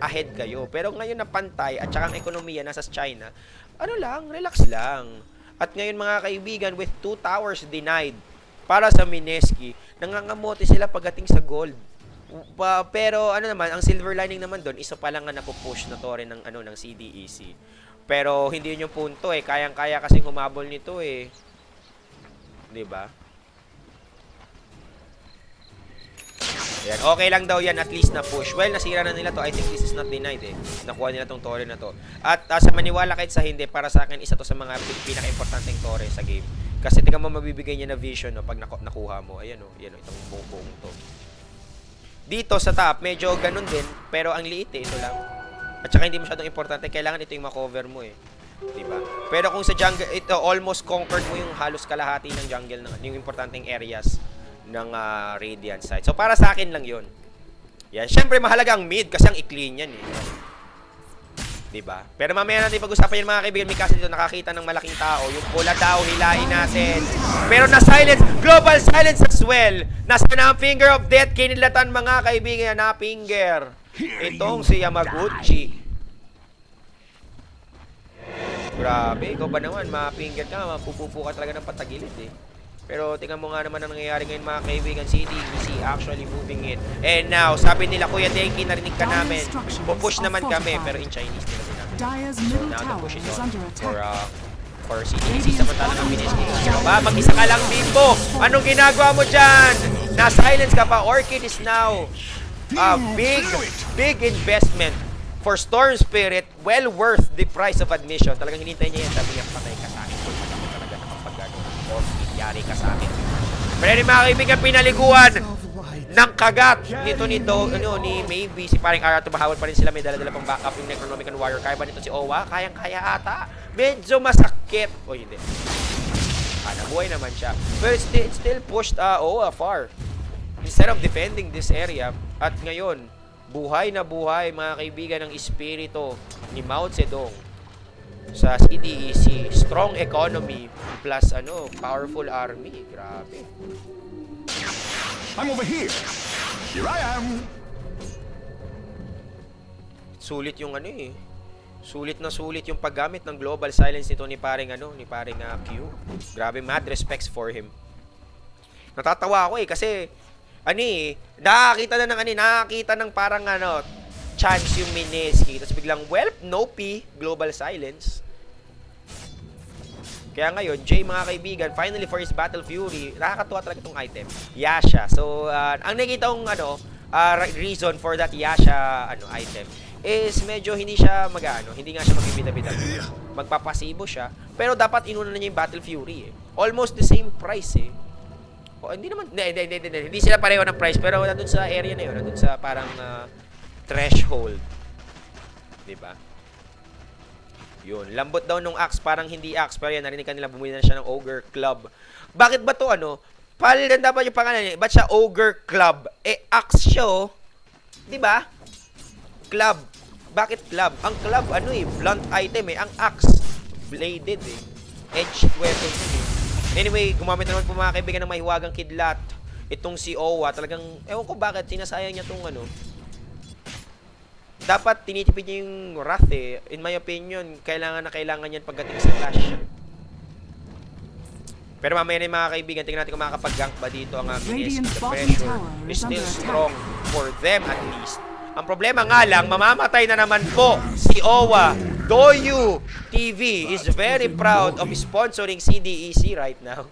A: ahead kayo. Pero ngayon na pantay at saka ang ekonomiya nasa China, relax lang. At ngayon mga kaibigan, with 2 towers denied para sa Mineski, nangangamote sila pagdating sa gold. Pero ang silver lining naman doon, isa pa lang nga napupush na to rin ng CDEC. Pero hindi yun yung punto kayang-kaya kasing humabol nito 'Di ba? Ayan, okay lang daw yan, at least na push. Well, nasira na nila to. I think this is not denied eh. Nakuha nila tong tore na to. At sa maniwala kahit sa hindi, para sa akin, isa to sa mga pinaka-importanteng tore sa game. Kasi tingnan mo mabibigay niya na vision no, pag nakuha mo. Ayan o, itong buong to. Dito sa top, medyo ganun din, pero ang liit eh, ito lang. At saka hindi masyadong importante, kailangan ito yung makover mo eh. Diba? Pero kung sa jungle, ito almost conquered mo yung halos kalahati ng jungle, yung importanteng areas ng Radiant side. So para sa akin lang yun. Yan. Siyempre mahalaga ang mid kasi ang i-clean yan eh. Diba? Pero mamaya natin pag-usapan yan mga kaibigan. May kasi dito nakakita ng malaking tao. Yung pula daw, hilain natin. Pero na-silence, global silence as well. Nasa na ang finger of death, kinilatan mga kaibigan na finger. Itong si Yamaguchi. Grabe, ikaw ba naman, ma-finger ka, mapupupo ka talaga ng patagilid eh. Pero tingnan mo nga naman ang nangyayari ngayon mga kaibigan. CDEC actually moving it. And now, sabi nila, Kuya Denki, narinig ka namin. Pupush naman kami, pero in Chinese nila sinabi. So now the push is on for CDEC. Samantalang ang Mineski. Ba, mag-isa ka lang, Bimbo. Anong ginagawa mo dyan? Na-silence ka pa. Orchid is now a big investment for Storm Spirit. Well worth the price of admission. Talagang hinintay niya yan. Sabi niya, patay ka sa akin. Patay talaga na kapag Orchid. Yari ka sa akin. Pero yung mga kaibigan, pinaliguan ng kagat ni Maybe si paring Ara, tumahawad pa rin sila, may dala-dala pang backup yung Necronomicon Warrior. Kaya ba nito si Owa? Kayang-kaya ata. Medyo masakit. O hindi. Nabuhay naman siya. But it still pushed Owa far. Instead of defending this area. At ngayon, buhay na buhay mga kaibigan ng espiritu ni Mao Zedong sa CDEC. Strong economy plus powerful army. Grabe.
C: I'm over here. Here I am.
A: Sulit yung Sulit na sulit yung paggamit ng global silence nito ni paring Q. Grabe, mad respects for him. Natatawa ako kasi nakakita ng parang chance yung Mineski. Tapos biglang, no P, global silence. Kaya ngayon, Jay mga kaibigan, finally for his Battle Fury, nakakatuwa talaga itong item. Yasha. So, ang nakikita kong reason for that Yasha item is medyo hindi siya hindi nga siya magbibida-bida. Magpapasibo siya. Pero dapat inuna na niya yung Battle Fury eh. Almost the same price eh. Hindi sila pareho ng price, pero nandun sa area na yun, nandun sa parang threshold. Diba? Yun. Lambot daw nung axe, parang hindi axe, pero yan, narinig ka nila, bumili na siya ng Ogre Club. Bakit ba to palitan dapat yung pangalan niya, ba't siya Ogre Club? Axe siya diba? Club. Bakit club? Ang club, blunt item ang axe, bladed edged weapon Anyway, gumamit na naman po mga kaibigan ng mahiwagang kidlat. Itong si Owa, talagang, ewan ko bakit, sinasayang niya itong dapat tinitipid niya yung Wrath eh. In my opinion, kailangan yan pagdating sa Clash. Pero mamaya na yung mga kaibigan, tingnan natin kung makakapag-gank ba dito ang Mineski. The pressure is still strong for them at least. Ang problema nga lang, mamamatay na naman po si Owa. Doyu TV is very proud of sponsoring CDEC right now.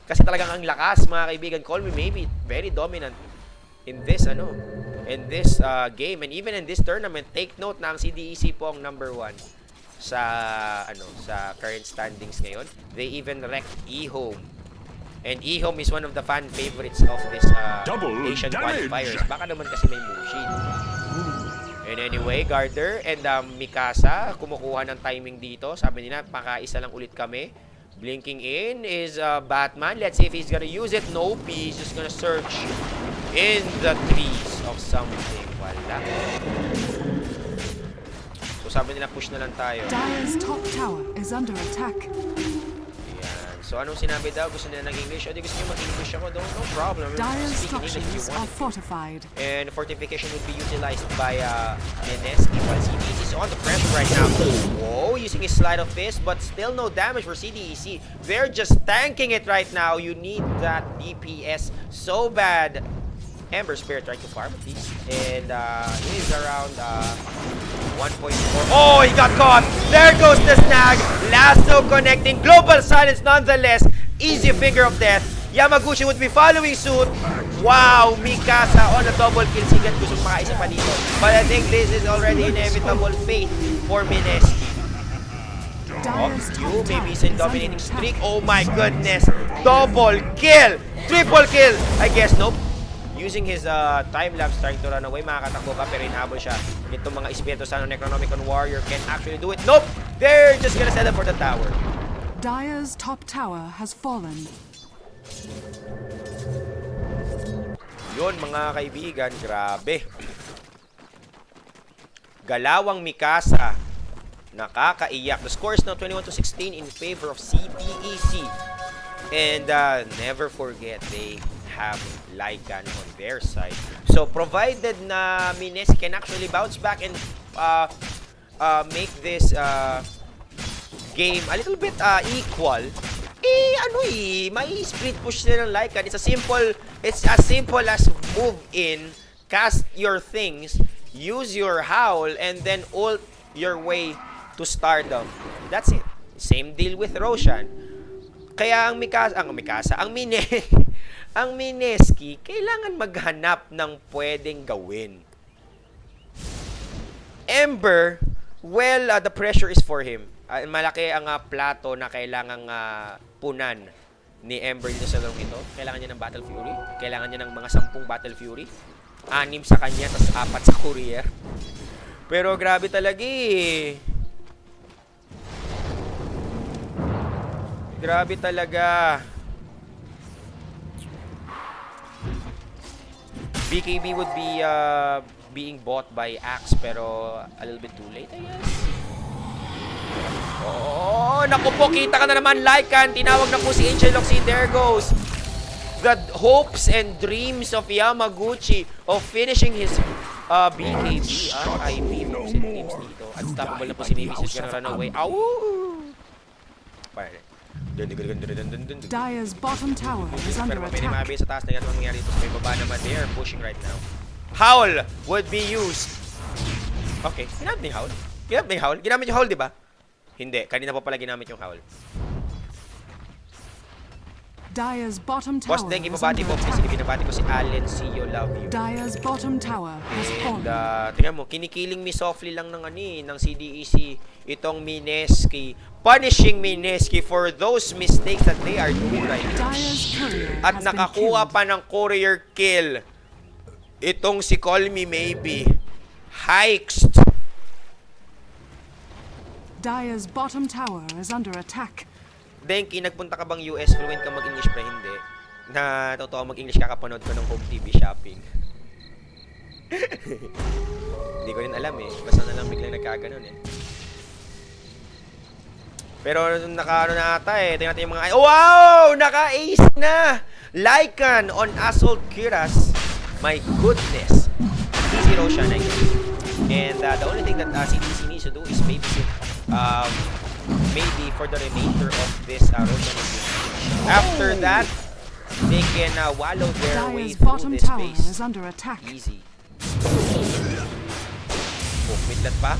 A: Kasi talagang ang lakas, mga kaibigan. Call me maybe very dominant in this game and even in this tournament. Take note na ang CDEC po ang number 1 sa current standings ngayon. They even wrecked eHome. And eHome is one of the fan favorites of this Asian qualifiers. Baka naman kasi may Mushin. And anyway, Garter and Mikasa kumukuha ng timing dito. Sabi nila, pakaisa lang ulit kami. Blinking in is Batman. Let's see if he's gonna use it. Nope, he's just gonna search in the trees of something. Wala. So sabi nila, push na lang tayo.
B: Dire's top tower is under attack.
A: So, anong sinabi daw? Gusto nila ng English? O di gusto nyo mag-English ako? No problem.
B: Dire's
A: Speak in English if you
B: structures
A: want.
B: are fortified.
A: And fortification would be utilized by Mineski while CDEC is on the pressure right now. Whoa, using his sleight of fist, but still no damage for CDEC. They're just tanking it right now. You need that DPS so bad. Ember Spirit trying to farm at least. And he's around 1.4. Oh, he got caught! There goes the snag! Lasso connecting. Global silence nonetheless. Easy finger of death. Yamaguchi would be following suit. Wow, Mikasa on a double kill. Sigat gusto makaisa pa dito. But I think this is already inevitable fate for Mineski. Oh, you may be in dominating streak. Oh my goodness. Double kill. Triple kill. I guess, nope. Using his time-lapse, trying to run away. Makakatakbo ka, pero inhabol siya. Itong mga Espiritu Santo Necronomicon Warrior can actually do it. Nope! They're just gonna set up for the tower.
B: Dire's top tower has fallen.
A: Yun, mga kaibigan, grabe. Galawang Mikasa. Nakakaiyak. The score is now 21-16 in favor of CDEC. And never forget, they have Lycan on their side. So, provided na Mineski can actually bounce back and make this game a little bit equal, may split push nila ng Lycan. It's as simple as move in, cast your things, use your howl, and then ult your way to stardom. That's it. Same deal with Roshan. Kaya ang Mineski, kailangan maghanap ng pwedeng gawin. Ember, well, the pressure is for him. Malaki ang plato na kailangang punan ni Ember dito sa larong ito. Kailangan niya ng Battle Fury. Kailangan niya ng mga 10 Battle Fury. 6 sa kanya, tapos 4 sa courier. Pero grabe talaga eh. Grabe talaga. BKB would be being bought by Axe, pero a little bit too late, I guess. Oh, naku po, kita ka na naman, Lycan. Tinawag na po si Angel Loxy. There goes the hopes and dreams of Yamaguchi of finishing his BKB. RIP mo si teams dito. Unstoppable na po si Mimi. She's gonna run away. Ow! Pare.
B: Dire's bottom tower is under
A: Pero may
B: attack.
A: mabi sa taas na yan ang mangyari dito. May baba naman. They are pushing right now. Howl would be used. Okay. Ginamit na yung howl. Ginamit yung howl, di ba? Hindi. Kanina pa pala ginamit yung howl.
B: Dire's bottom
A: Boss
B: tower
A: Deng,
B: is
A: ibabati
B: under
A: po.
B: attack.
A: Kasi binabati ko si Allen. See you, love you.
B: Dire's bottom tower has
A: And
B: fallen.
A: tingnan mo, kinikiling me softly lang ng ng CDEC itong Mineski. Punishing Mineski for those mistakes that they are doing right now.
B: Dire's courier
A: At
B: has been
A: nakakuha
B: killed.
A: pa ng courier kill itong si Call Me Maybe. Hikes.
B: Dire's bottom tower is under attack.
A: Denki, nagpunta ka bang US? Fluent ka mag-English pa? Hindi. Na totoo mag-English kakapanood ko ng home TV shopping. Hindi ko rin alam eh. Basta na lang biglang nagkaganon eh. Pero naka-ano na ata eh. Tingnan natin yung mga... Wow! Naka-ace na! Lycan on Assault Kiras. My goodness. Easy Roshan, I guess. And the only thing that CDC needs to do is maybe for the remainder of this Roshan game. After that, they can wallow their way
B: Dire's
A: through
B: bottom
A: this
B: tower
A: phase.
B: is under attack.
A: Easy. Oh, midlat pa.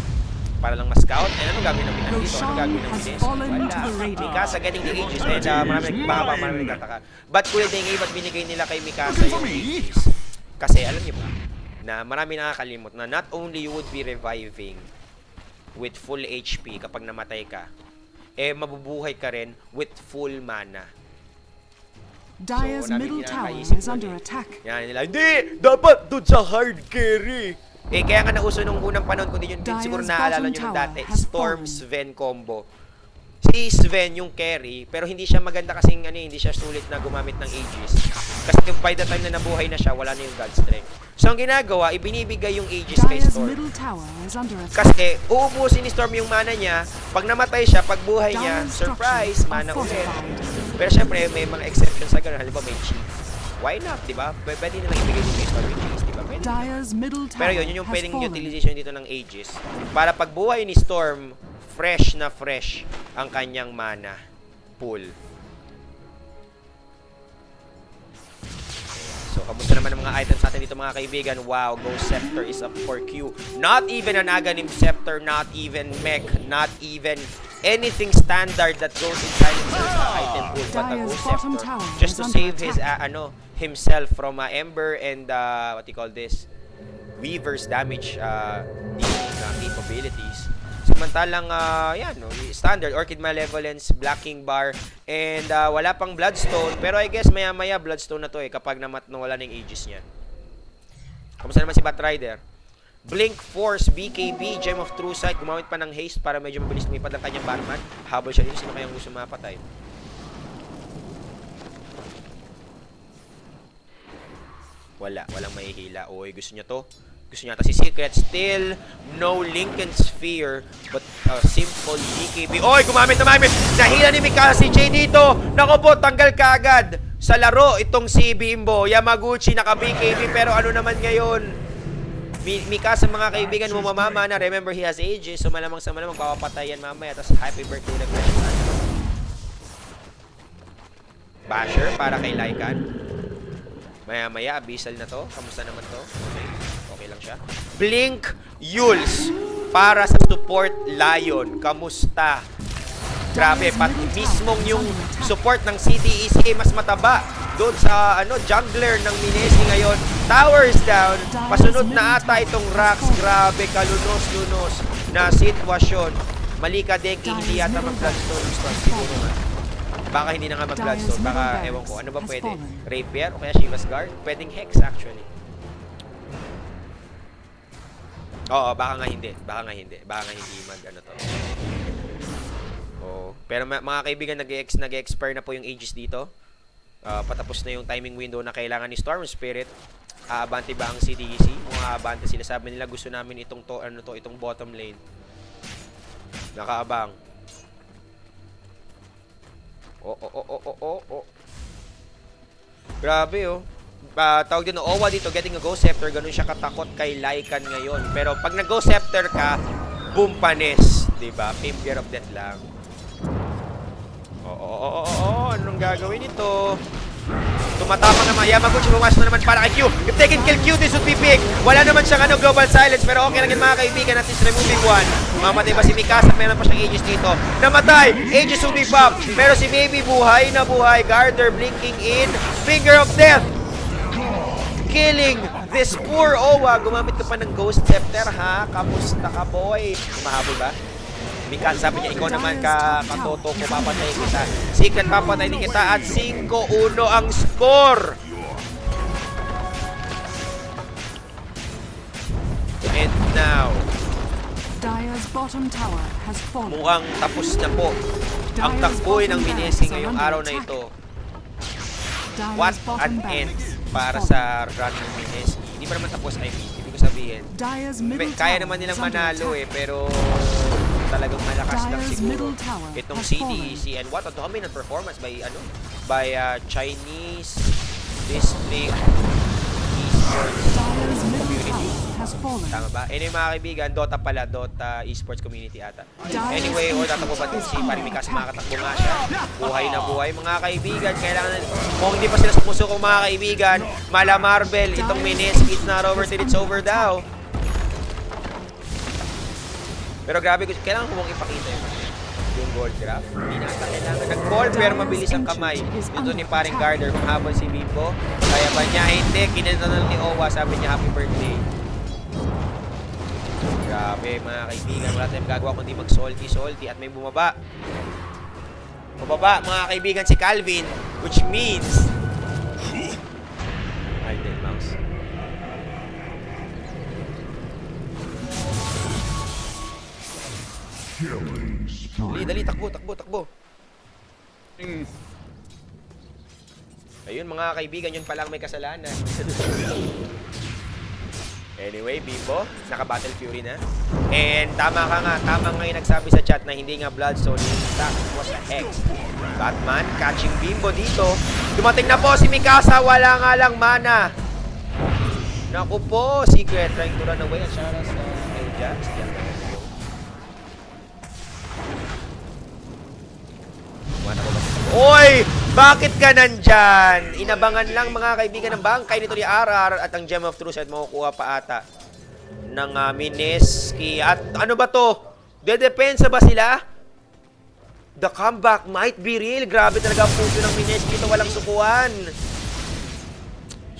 A: Para lang ma-scout. And ano gagawin namin dito? Ano gagawin namin
B: Has
A: dito?
B: fallen to the
A: Wala.
B: radar.
A: Mikasa getting the Aegis. And marami nagtataka. But Kuya Dengi, ba't binigay nila kay Mikasa yung Aegis? Kasi alam niyo ba, na marami nakakalimot na not only you would be reviving with full HP kapag namatay ka, mabubuhay ka rin with full mana.
B: Dire's
A: namin
B: middle tower
A: kinakaisip
B: is
A: nun
B: under
A: eh.
B: attack.
A: Yan nila, hindi! Dapat dun sa hard carry! Kaya nga nauso nung unang panahon, kundi yun, din siguro
B: Dire's
A: naalala
B: bottom
A: nyo nung
B: tower
A: dati,
B: has
A: Storm
B: fallen.
A: Sven combo. Si Sven yung carry, pero hindi siya maganda kasing hindi siya sulit na gumamit ng Aegis. Kasi by the time na nabuhay na siya, wala na yung God Strength. So ang ginagawa, ibinibigay yung Aegis kay
B: Dire's
A: Storm.
B: middle tower is under attack.
A: Kasi uubusin ni Storm yung mana niya, pag namatay siya, pag buhay niya,
B: Dire's
A: surprise,
B: structures
A: mana
B: are
A: ulit.
B: fortified.
A: Pero syempre, may mga exceptions sa gano'n. Halimbawa, may cheat. Why not, di ba? Pwede nilang ibigay yung Storm yung cheats, di ba? Pwede.
B: Dire's middle tower
A: Pero yun yung
B: has
A: pwedeng
B: fallen.
A: utilization dito ng Aegis. Para pag buhay ni Storm, fresh na fresh ang kanyang mana pool. So, kamusta naman ang mga items natin dito mga kaibigan? Wow, Ghost Scepter is up for Q. Not even an Aghanim Scepter, not even mech, not even anything standard that goes in Silencer's item pool, but a Ghost Scepter just to save his himself from Ember and what you call this, Weaver's damage capabilities. Samantalang, yan, no, standard, Orchid Malevolence, Black King Bar, and wala pang Bloodstone. Pero I guess maya-maya Bloodstone na to kapag nawala ng Aegis niyan. Kamusta naman si Batrider? Blink Force, BKB, Gem of True Sight, gumamit pa ng haste para medyo mabilis lumipad ang kanyang Batman. Habol siya dito, sino kayang gusto mapatay? Walang mahihila. Oy, gusto niya to. Gusto niya si Secret. Still, no Lincoln Sphere, but simple BKB. Oy, gumamit. Nahila ni Mikasa si Jay dito. Naku po, tanggal kaagad sa laro itong si Bimbo. Yamaguchi, naka-BKB, pero ano naman ngayon? Mikasa, mga kaibigan mo, mamama na. Remember, he has ages, so malamang sa malamang papapatayan mamaya. Tapos, happy birthday na question. Basher, para kay Lycan. Maya-maya, Abyssal na to. Kamusta naman to? Okay lang siya. Blink Yules para sa support Lion. Kamusta? Grabe, mismong yung support ng CDEC mas mataba doon sa jungler ng Minesi ngayon. Towers down. Pasunod na ata itong Rax. Grabe, kalunos-lunos na sitwasyon. Malika Deki, hindi yata mag-Bloodstone. Siguro nga. Baka hindi na nga mag-Bloodstone. Baka, ewan ko, ano ba pwede? Rapier o kaya Shiva's Guard? Pwedeng Hex, actually. Oo, baka nga hindi. Baka nga hindi mag-ano to. Oo. Pero mga kaibigan, nag-expire na po yung Aegis dito. Patapos na yung timing window na kailangan ni Storm Spirit. Aabante ba ang CDEC? Kung aabante sila, sabi nila gusto namin itong bottom lane. Nakaabang. Grabe, oh. Tawag din ng Owa dito, getting a Ghost Scepter, ganun siya katakot kay Lycan ngayon. Pero pag nag-Ghost Scepter ka, boom, panis. Diba? Finger of Death lang. Anong gagawin ito? Tumatama naman. Yamaguchi, bumasok na naman para kay Q. If they can kill Q, this would be big. Wala naman siyang Global Silence, pero okay lang yun mga kaibigan. At least removing one. Mamatay ba si Mikasa? Meron pa siyang Aegis dito. Namatay! Aegis will be popped. Pero si Baby buhay na buhay. Garter blinking in. Finger of Death. Killing this poor Owa. Gumamit ka pa ng Ghost Scepter, ha? Kamusta ka, boy? Mahabol ba? Mikasa, sabi niya, ikaw naman katoto ko, papatay kita. Secret, papatay din kita. At 5-1 ang score. And now, mukhang tapos na po ang takboy ng Minesi ngayong araw na ito. What an end para sa run ng Minesi. Hindi pa naman tapos, I mean, ibig ko sabihin. Kaya naman nilang manalo pero talagang malakas lang siguro itong CDEC. And what a dominant performance by Chinese Display Esports Community. Tama ba? Anyway mga kaibigan, Dota pala, Dota Esports Community ata. Anyway, tatakbo ba din si Parimikasa, makakatakbo nga siya. Buhay na buhay mga kaibigan. Kailangan, kung hindi pa sila sumusukong mga kaibigan, mala Marvel, itong Minesi, it's not over till it's over daw. Pero grabe, kailangan ko mong ipakita yung gold graph. Hindi na kailangan. Nag-call pero mabilis ang kamay. Dito ni paring Garter kung habang si Bimbo. Kaya ba niya? Hindi. Kinita na ni Owa. Sabi niya happy birthday. Grabe mga kaibigan. Wala tayong gagawa kundi mag-salty. At may bumaba. Bumaba mga kaibigan si Calvin. Which means Idle Mouse. Dali, takbo. Ayun mga kaibigan, yun palang may kasalanan. Anyway, Bimbo, naka-Battle Fury na. And tama nga yung nagsabi sa chat na hindi nga Bloodstone, that was a Hex. Batman catching Bimbo dito. Dumating na po si Mikasa, wala nga lang mana. Naku po, Secret trying to run away at Shara sa Eljas. Oy! Bakit ka nandyan? Inabangan lang mga kaibigan ng bangkay nito ni RR at ang Gem of Truth at makukuha pa ata ng Mineski. At ano ba to? Dedepensa ba sila? The comeback might be real. Grabe talaga ang puso ng Mineski. Ito walang sukuan.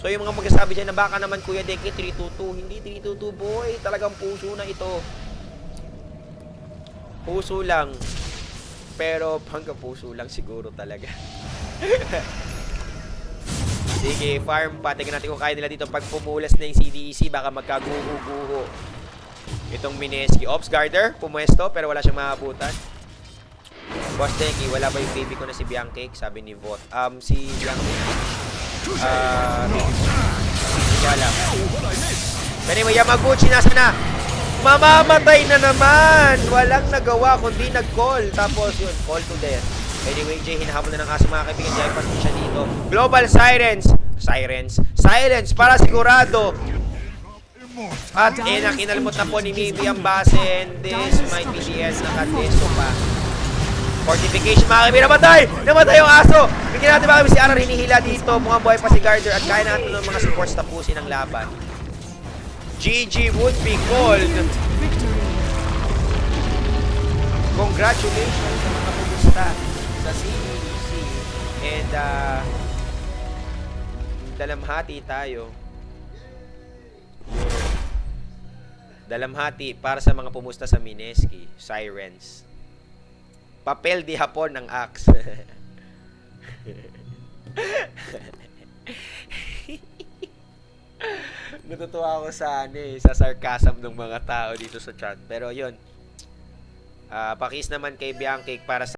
A: So yung mga magsasabi dyan na baka naman Kuya Deki 322. Hindi 322 boy. Talagang puso na ito. Puso lang. Pero hanggang puso lang siguro talaga. Sige, farm pa. Tingnan natin kung kaya nila dito pag pumulas na yung CDEC. Baka magkaguho-guho. Itong Mineski. Ops Guarder, pumuesto pero wala siyang maabutan. Boss Denki, wala ba yung baby ko na si Biancake? Sabi ni Vot. Si Biancake. Hindi alam. Anyway, Yamaguchi, nasa na? Mamamatay na naman! Walang nagawa kundi nag-call. Tapos yun, call to death. Anyway, Jay, hinahabol na ng aso mga kaibigan. Jay, pasok siya dito. Global Sirens. Silence para sigurado. At kinalmot na po ni Maybe ang base. And this might be the end. Nakadeso pa. Fortification mga kaibigan. Namatay yung aso. Bigyan natin mga kaibigan si Arar hinihila dito. Mukhang buhay pa si Garder. At kaya natin ng mga supports tapusin ang laban. GG would be called. Congratulations sa mga pumusta sa CDEC. And dalamhati tayo. Dalamhati para sa mga pumusta sa Mineski. Sirens. Papel di hapon ng axe. Natutuwa ako sa sa sarcasm ng mga tao dito sa chat. Pero yun. Pakis naman kay Biancake para sa